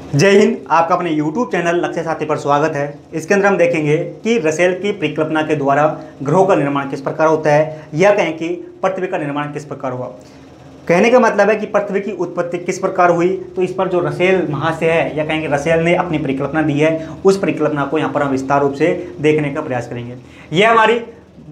जय हिंद। आपका अपने YouTube चैनल लक्ष्य साथी पर स्वागत है। इसके अंदर हम देखेंगे कि रसेल की परिकल्पना के द्वारा ग्रहों का निर्माण किस प्रकार होता है, या कहें कि पृथ्वी का निर्माण किस प्रकार हुआ। कहने का मतलब है कि पृथ्वी की उत्पत्ति किस प्रकार हुई, तो इस पर जो रसेल महाशय है या कहेंगे रसेल ने अपनी परिकल्पना दी है, उस परिकल्पना को यहाँ पर हम विस्तार रूप से देखने का प्रयास करेंगे। यह हमारी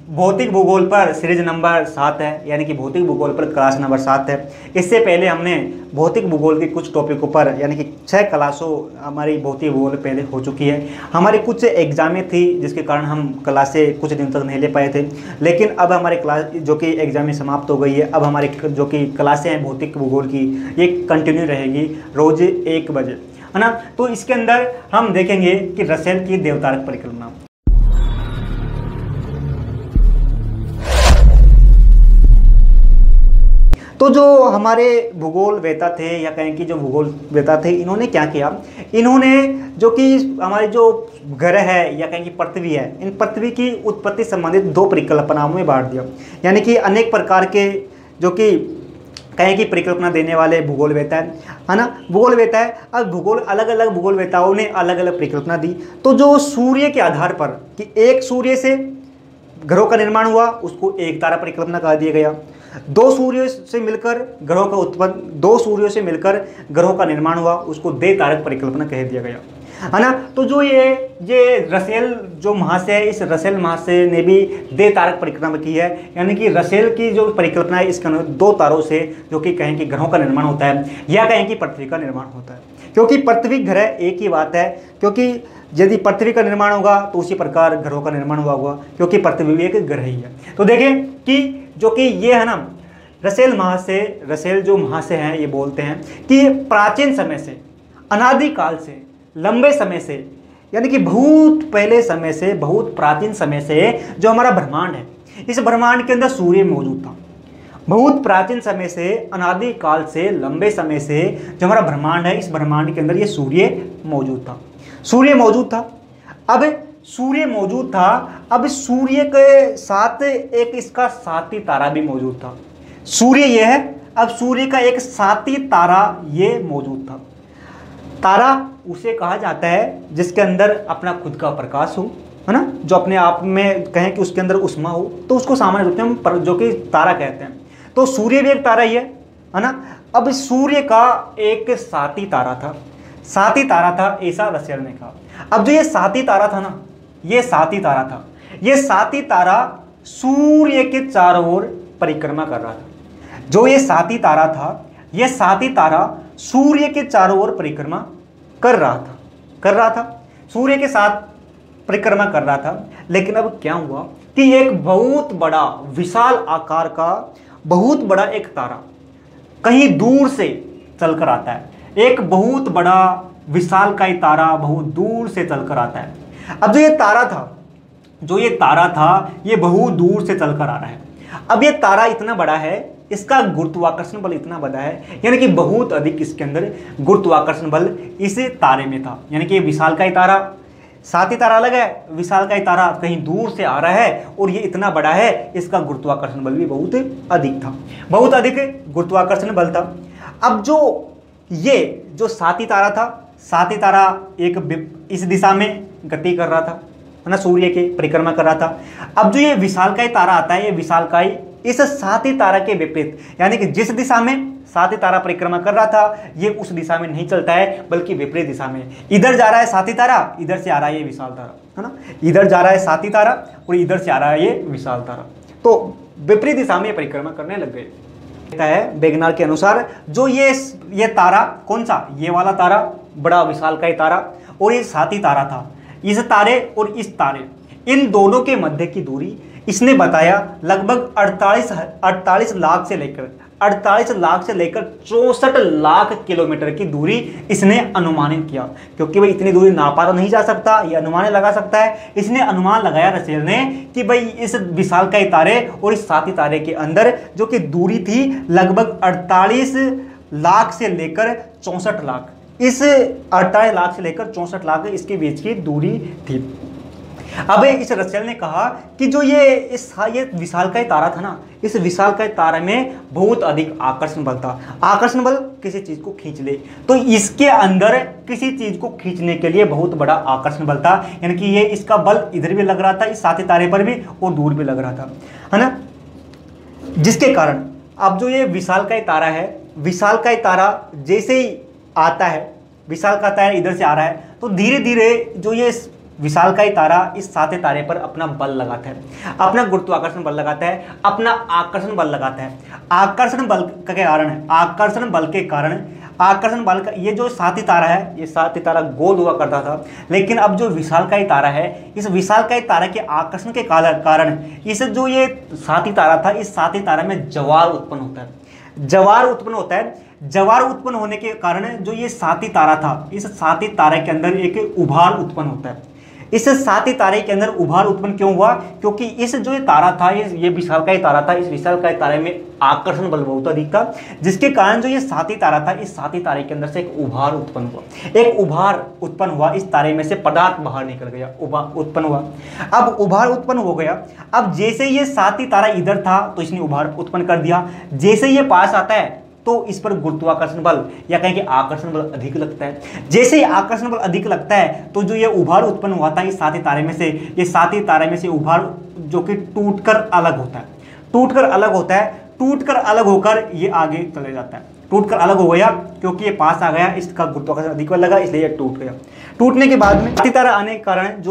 भौतिक भूगोल पर सीरीज नंबर 7 है, यानी कि भौतिक भूगोल पर क्लास नंबर 7 है। इससे पहले हमने भौतिक भूगोल के कुछ टॉपिकों पर यानी कि 6 क्लासों हमारी भौतिक भूगोल पहले हो चुकी है। हमारी कुछ एग्जामें थी जिसके कारण हम क्लासें कुछ दिन तक नहीं ले पाए थे, लेकिन अब हमारे क्लास जो कि एग्जामें समाप्त हो गई है। अब हमारी जो कि क्लासें हैं भौतिक भूगोल की, ये कंटिन्यू रहेगी रोज़ 1 बजे, है ना। तो इसके अंदर हम देखेंगे कि रसेल की देवतारक परिकल्पना। तो जो हमारे भूगोल वेता थे या कहें कि जो भूगोल वेता थे, इन्होंने क्या किया, इन्होंने जो कि हमारे जो ग्रह है या कहें कि पृथ्वी है, इन पृथ्वी की उत्पत्ति संबंधित 2 परिकल्पनाओं में बांट दिया। यानी कि अनेक प्रकार के जो कि कहें कि परिकल्पना देने वाले भूगोल वेता है ना, भूगोल वेता है। अब भूगोल अलग अलग भूगोल वेताओं ने अलग अलग परिकल्पना दी। तो जो सूर्य के आधार पर कि एक सूर्य से ग्रहों का निर्माण हुआ, उसको एक तारा परिकल्पना कह दिया गया। 2 सूर्यों से मिलकर ग्रहों का उत्पन्न 2 सूर्यों से मिलकर ग्रहों का निर्माण हुआ, उसको द्वितारक परिकल्पना कह दिया गया, है ना। तो जो ये रसेल जो महाशय है, इस रसेल महाशय ने भी द्वितारक परिकल्पना की है। यानी कि रसेल की जो परिकल्पना है, इसके अंदर 2 तारों से जो कि कहें कि ग्रहों का निर्माण होता है या कहें कि पृथ्वी का निर्माण होता है। क्योंकि पृथ्वी ग्रह एक ही बात है, क्योंकि यदि पृथ्वी का निर्माण होगा तो उसी प्रकार ग्रहों का निर्माण हुआ होगा, क्योंकि पृथ्वी भी एक ग्रह ही है। तो देखें कि जो कि ये है ना, रसेल जो महाशय हैं, ये बोलते हैं कि प्राचीन समय से, अनादिकाल से, लंबे समय से, यानी कि बहुत पहले समय से, बहुत प्राचीन समय से जो हमारा ब्रह्मांड है, इस ब्रह्मांड के अंदर सूर्य मौजूद था। बहुत प्राचीन समय से, अनादिकाल से, लंबे समय से जो हमारा ब्रह्मांड है, इस ब्रह्मांड के अंदर ये सूर्य मौजूद था। सूर्य मौजूद था। अब सूर्य मौजूद था, अब सूर्य के साथ एक इसका साथी तारा भी मौजूद था। सूर्य ये है, अब सूर्य का एक साथी तारा ये मौजूद था। तारा उसे कहा जाता है जिसके अंदर अपना खुद का प्रकाश हो, है ना, जो अपने आप में कहें कि उसके अंदर उष्मा हो, तो उसको सामान्य रूप में हम जो कि तारा कहते हैं। तो सूर्य भी एक तारा ही है ना। अब सूर्य का एक साथी तारा था, साथी तारा था, ऐसा रसेल ने कहा। अब जो ये साथी तारा था ना, ये साथी तारा था, ये साथी तारा सूर्य के चारों ओर परिक्रमा कर रहा था। जो ये साथी तारा था, ये साथी तारा सूर्य के चारों ओर परिक्रमा कर रहा था, सूर्य के साथ परिक्रमा कर रहा था। लेकिन अब क्या हुआ कि एक बहुत बड़ा विशाल आकार का बहुत बड़ा एक तारा कहीं दूर से चलकर आता है। एक बहुत बड़ा विशालकाय तारा बहुत दूर से चलकर आता है। अब जो ये तारा था, ये बहुत दूर से चलकर आ रहा है। अब ये तारा इतना बड़ा है, इसका गुरुत्वाकर्षण बल इतना बड़ा है, यानी कि बहुत अधिक इसके अंदर गुरुत्वाकर्षण बल इस तारे में था। यानी कि विशालकाय तारा, साथी तारा अलग है, विशालकाय तारा कहीं दूर से आ रहा है और ये इतना बड़ा है, इसका गुरुत्वाकर्षण बल भी बहुत अधिक था, बहुत अधिक गुरुत्वाकर्षण बल था। अब ये जो साथी तारा था, साथी तारा एक इस दिशा में गति कर रहा था, है ना, सूर्य के परिक्रमा कर रहा था। अब जो ये विशालकाय तारा आता है, ये विशालकाय इस साथी तारा के विपरीत, यानी कि जिस दिशा में साथी तारा परिक्रमा कर रहा था, ये उस दिशा में नहीं चलता है, बल्कि विपरीत दिशा में। इधर जा रहा है साथी तारा, इधर से आ रहा है ये विशाल तारा, है ना। इधर जा रहा है साथी तारा और इधर से आ रहा है ये विशाल तारा। तो विपरीत दिशा में परिक्रमा करने लग गए। है वैज्ञानिक के अनुसार जो ये तारा, कौन सा, ये वाला तारा, बड़ा विशालकाय तारा, और ये साथी तारा था। इस तारे और इस तारे, इन दोनों के मध्य की दूरी इसने बताया लगभग 48 लाख से लेकर 64 लाख किलोमीटर की दूरी इसने अनुमानित किया। क्योंकि भाई इतनी दूरी नापा तो नहीं जा सकता, ये अनुमान लगा सकता है। इसने अनुमान लगाया रसेल ने कि भाई इस विशालकाय तारे और इस साथी तारे के अंदर जो कि दूरी थी लगभग 48 लाख से लेकर 64 लाख, इस 48 लाख से लेकर 64 लाख इसके बीच की दूरी थी। अब इस रसेल ने कहा कि जो ये विशालकाय तारा था ना, इस विशालकाय तारे में बहुत अधिक आकर्षण बल था। आकर्षण बल किसी चीज को खींच ले, तो इसके अंदर किसी चीज को खींचने के लिए बहुत बड़ा आकर्षण बल था, यानी कि ये इसका बल इधर भी लग रहा था, इस साथी तारे पर भी, और दूर भी लग रहा था, है ना। जिसके कारण अब जो ये विशालकाय तारा है, विशालकाय तारा जैसे ही आता है, विशालकाय तारा इधर से आ रहा है, तो धीरे धीरे जो ये विशालकाय तारा इस साथे तारे पर अपना बल लगाता है, अपना गुरुत्वाकर्षण बल लगाता है, अपना आकर्षण बल लगाता है। आकर्षण बल के कारण है, आकर्षण बल के कारण, आकर्षण बल का ये जो साथी तारा है, ये साथी तारा गोल हुआ करता था, लेकिन अब जो विशालकाय तारा है, इस विशालकाय तारा के आकर्षण के कारण इस जो ये साथी तारा था, इस साथी तारा में ज्वार उत्पन्न होता है, ज्वार उत्पन्न होता है। ज्वार उत्पन्न होने के कारण जो ये साथी तारा था, इस साथी तारे के अंदर एक उभार उत्पन्न होता है। इस साथी तारे के अंदर उभार उत्पन्न क्यों हुआ? क्योंकि इस जो ये तारा था, ये विशालकाय तारा था, इस विशालकाय तारे में आकर्षण बल बहुत अधिक था, जिसके कारण जो ये साथी तारा था, इस साथी तारे के अंदर से एक उभार उत्पन्न हुआ। एक उभार उत्पन्न हुआ, इस तारे में से पदार्थ बाहर निकल गया, उभार उत्पन्न हुआ। अब उभार उत्पन्न हो गया, अब जैसे ये साथी तारा इधर था तो इसने उभार उत्पन्न कर दिया, जैसे ये पास आता है तो इस पर गुरुत्वाकर्षण बल या कहें कि आकर्षण बल अधिक लगता है। जैसे ही आकर्षण बल अधिक लगता है तो जो ये उभार उत्पन्न हुआ था इस साथी तारे में से, ये साथी तारे में से उभार जो कि टूटकर अलग होता है, टूटकर अलग होता है, टूटकर अलग होकर ये आगे चले जाता है। टूटकर अलग हो गया क्योंकि ये पास आ गया, इसका गुरुत्वाकर्षण अधिक बल लगा, इसलिए ये टूट गया। टूटने के बाद में साथी तारा आने के कारण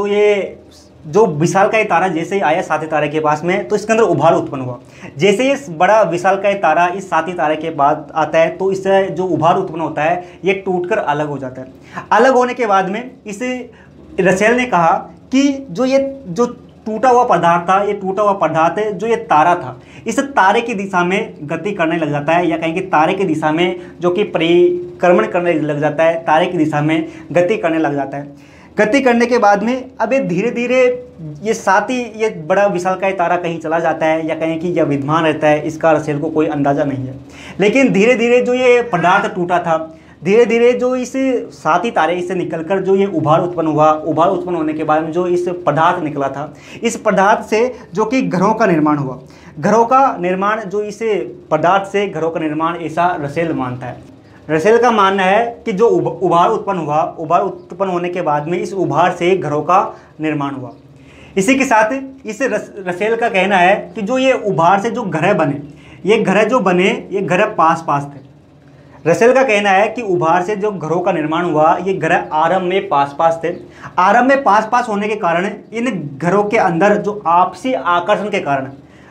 जो विशालकाय तारा जैसे ही आया साथी तारे के पास में, तो इसके अंदर उभार उत्पन्न हुआ। जैसे ये बड़ा विशालकाय तारा इस साथी तारे के बाद आता है तो इससे जो उभार उत्पन्न होता है ये टूटकर अलग हो जाता है। अलग होने के बाद में इस रसेल ने कहा कि जो टूटा हुआ पदार्थ था, ये टूटा हुआ पदार्थ जो ये तारा था, इस तारे की दिशा में गति करने लग जाता है, या कहेंगे तारे की दिशा में जो कि परिक्रमण करने लग जाता है, तारे की दिशा में गति करने लग जाता है। गति करने के बाद में अब ये धीरे धीरे ये बड़ा विशालकाय तारा कहीं चला जाता है, या कहें कि यह विद्यमान रहता है, इसका रसेल को कोई अंदाज़ा नहीं है। लेकिन धीरे धीरे जो ये पदार्थ टूटा था, धीरे धीरे जो इस साथी तारे से निकलकर जो ये उभार उत्पन्न हुआ, उभार उत्पन्न होने के बाद में जो इस पदार्थ निकला था, इस पदार्थ से जो कि ग्रहों का निर्माण हुआ, ग्रहों का निर्माण, जो इस पदार्थ से ग्रहों का निर्माण, ऐसा रसेल मानता है। रसेल का मानना है कि जो उभार उत्पन्न हुआ, उभार उत्पन्न होने के बाद में इस उभार से ग्रहों का निर्माण हुआ। इसी के साथ इस रसेल का कहना है कि जो ये उभार से जो ग्रह बने, ये ग्रह जो बने, ये ग्रह पास पास थे। रसेल का कहना है कि उभार से जो ग्रहों का निर्माण हुआ, ये ग्रह आरंभ में पास पास थे। आरंभ में पास पास होने के कारण इन ग्रहों के अंदर जो आपसी आकर्षण के कारण,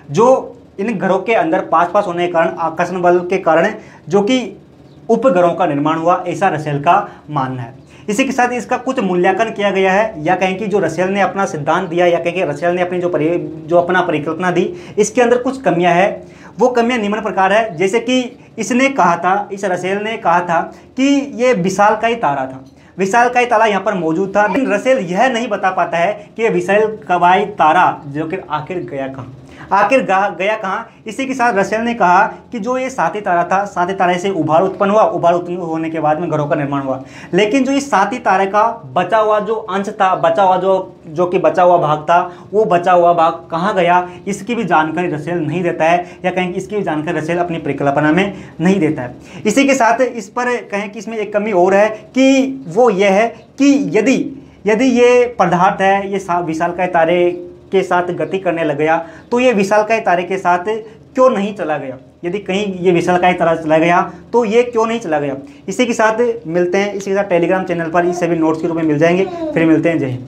जो इन ग्रहों के अंदर पास पास होने के कारण, आकर्षण बल के कारण जो कि उपग्रहों का निर्माण हुआ, ऐसा रसेल का मानना है। इसी के साथ इसका कुछ मूल्यांकन किया गया है, या कहें कि जो रसेल ने अपना सिद्धांत दिया, या कहें कि रसेल ने अपनी जो अपना परिकल्पना दी, इसके अंदर कुछ कमियां हैं। वो कमियां निम्न प्रकार है, जैसे कि इसने कहा था, इस रसेल ने कहा था कि ये विशालकाय तारा था, विशालकाय तारा यहाँ पर मौजूद था, लेकिन रसेल यह नहीं बता पाता है कि विशालकाय तारा जो कि आखिर गया कहाँ, आखिर गया कहाँ। इसी के साथ रसेल ने कहा कि जो ये साथी तारा था, साथी तारे से उभार उत्पन्न हुआ, उभार उत्पन्न होने के बाद में ग्रहों का निर्माण हुआ, लेकिन जो इस साथी तारे का बचा हुआ जो अंश था, बचा हुआ जो कि बचा हुआ भाग था, वो बचा हुआ भाग कहाँ गया, इसकी भी जानकारी रसेल नहीं देता है, या कहें कि इसकी भी जानकारी रसेल अपनी परिकल्पना में नहीं देता है। इसी के साथ इस पर कहें कि इसमें एक कमी और है कि वो ये है कि यदि ये पदार्थ है, ये विशालकाय तारे के साथ गति करने लग गया, तो ये विशालकाय तारे के साथ क्यों नहीं चला गया? यदि कहीं ये विशालकाय तारा चला गया तो ये क्यों नहीं चला गया? इसी के साथ मिलते हैं, इसी के साथ टेलीग्राम चैनल पर ये सभी नोट्स के रूप में मिल जाएंगे। फिर मिलते हैं, जय हिंद।